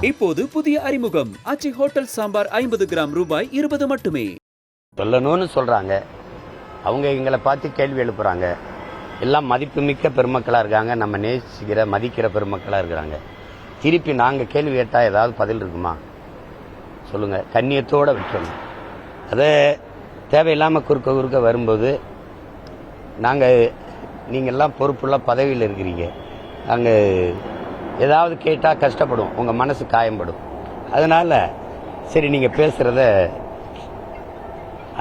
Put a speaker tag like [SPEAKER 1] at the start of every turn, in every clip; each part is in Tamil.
[SPEAKER 1] இப்போது புதிய அறிமுகம் ஆச்சி ஹோட்டல் சாம்பார் 50 கிராம் ரூபாய் 20 மட்டுமே.
[SPEAKER 2] சொல்லணும்னு சொல்றாங்க, அவங்க எங்களை பார்த்து கேள்வி எழுப்புறாங்க. எல்லாம் மதிப்புமிக்க பெருமக்களா இருக்காங்க, நம்ம நேசிக்கிற மதிக்கிற பெருமக்களா இருக்கிறாங்க. திருப்பி நாங்க கேள்வி கேட்டா ஏதாவது பதில் இருக்குமா சொல்லுங்க? கண்ணியத்தோட விட்டுறணும். அதை தேவையில்லாம குறுக்க வரும்போது நீங்க எல்லாம் பொறுப்புள்ள பதவியில் இருக்கிறீங்க, நாங்க ஏதாவது கேட்டா கஷ்டப்படும், உங்க மனசு காயப்படும். அதனால சரி நீங்க பேசுறத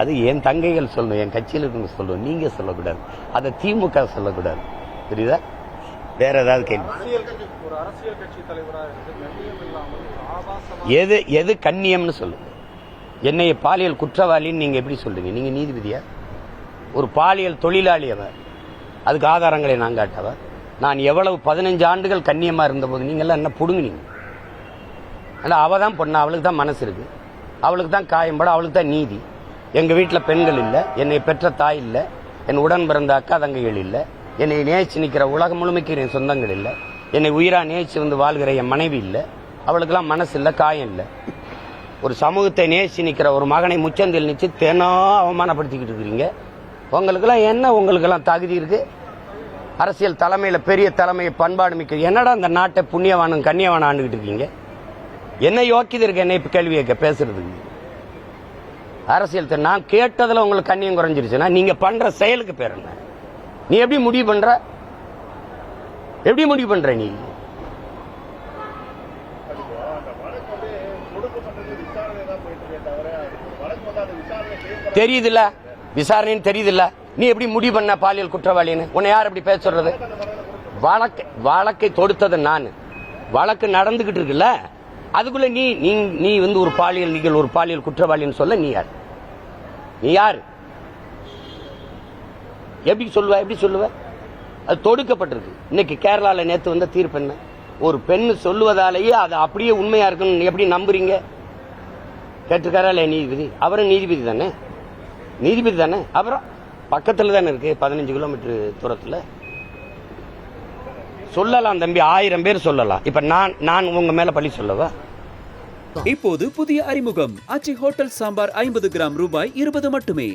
[SPEAKER 2] அது என் தங்கைகள் சொல்லணும், என் கட்சியில் இருக்கவங்க சொல்லணும், நீங்க சொல்லக்கூடாது, அதை திமுக சொல்லக்கூடாது. புரியுதா? வேற ஏதாவது கேள்வி? எது கண்ணியம்னு சொல்லுங்க. என்னைய பாலியல் குற்றவாளின்னு நீங்க எப்படி சொல்றீங்க? நீங்க நீதிபதியா? ஒரு பாலியல் தொழிலாளி அவர், அதுக்கு ஆதாரங்களை நான் காட்டவா? நான் எவ்வளவு 15 ஆண்டுகள் கண்ணியமா இருந்த போது நீங்க எல்லாம் என்ன புடுங்குனீங்க? அவ தான் பொண்ணு, அவளுக்கு தான் மனசு இருக்கு, அவளுக்கு தான் காயம்பட, அவளுக்கு தான் நீதி. எங்க வீட்டில் பெண்கள் இல்லை, என்னை பெற்ற தாய் இல்லை, என் உடன் பிறந்த அக்கா தங்கைகள் இல்லை, என்னை நேசிச்சு நிற்கிற உலகம் முழுமைக்கு என் சொந்தங்கள் இல்லை, என்னை உயிரா நேசிச்சு வந்து வாழ்கிற என் மனைவி இல்லை, அவளுக்கெல்லாம் மனசு இல்லை, காயம் இல்லை. ஒரு சமூகத்தை நேசிச்சு நிற்கிற ஒரு மகனை முச்சந்தில் நிச்சு தினோ அவமானப்படுத்திக்கிட்டு இருக்கிறீங்க. உங்களுக்கெல்லாம் என்ன, உங்களுக்கெல்லாம் தகுதி இருக்கு? அரசியல் தலைமையில் பெரிய தலைமையை பண்பாடு மிக்க என்னடா அந்த நாட்டை புண்ணியவானும் கண்ணியவான ஆண்டுகிட்டு இருக்கீங்க? என்ன யோக்கியது இருக்கு என்னை இப்ப கேள்வி கேட்க பேசுறதுக்கு? அரசியல் நான் கேட்டதுல உங்களுக்கு கண்ணியம் குறைஞ்சிருச்சுன்னா நீங்க பண்ற செயலுக்கு பேர் என்ன? நீ எப்படி முடிவு பண்ற? எப்படி முடிவு பண்ற நீ? தெரியுதுல்ல, விசாரணைன்னு தெரியுதுல்ல, நீ எப்படி முடிவு பண்ண பாலியல் குற்றவாளின்னு? உன்னை யார் எப்படி பேச சொல்றது? வழக்கை தொடுத்தது நான், வழக்கு நடந்துகிட்டு இருக்குல்ல, அதுக்குள்ள நீ வந்து ஒரு பாலியல், நீங்கள் ஒரு பாலியல் குற்றவாளின்னு சொல்ல நீ யார்? நீ யாரு? எப்படி சொல்லுவ? அது தொடுக்கப்பட்டிருக்கு. இன்னைக்கு கேரளால நேத்து வந்த தீர்ப்பு என்ன? ஒரு பெண் சொல்லுவதாலேயே அது அப்படியே உண்மையா இருக்குன்னு எப்படி நம்புறீங்க? கேட்டிருக்காரா இல்லையா நீதிபதி? அவரும் நீதிபதி தானே. அப்புறம் பக்கத்துல தானே இருக்கு, 15 கிலோமீட்டர் தூரத்துல. சொல்லலாம் தம்பி, 1000 பேர் சொல்லலாம். இப்ப நான் உங்க மேல பழி சொல்லவா?
[SPEAKER 1] இப்போது புதிய அறிமுகம் ஆச்சி ஹோட்டல் சாம்பார் 50 கிராம் ரூபாய் 20 மட்டுமே.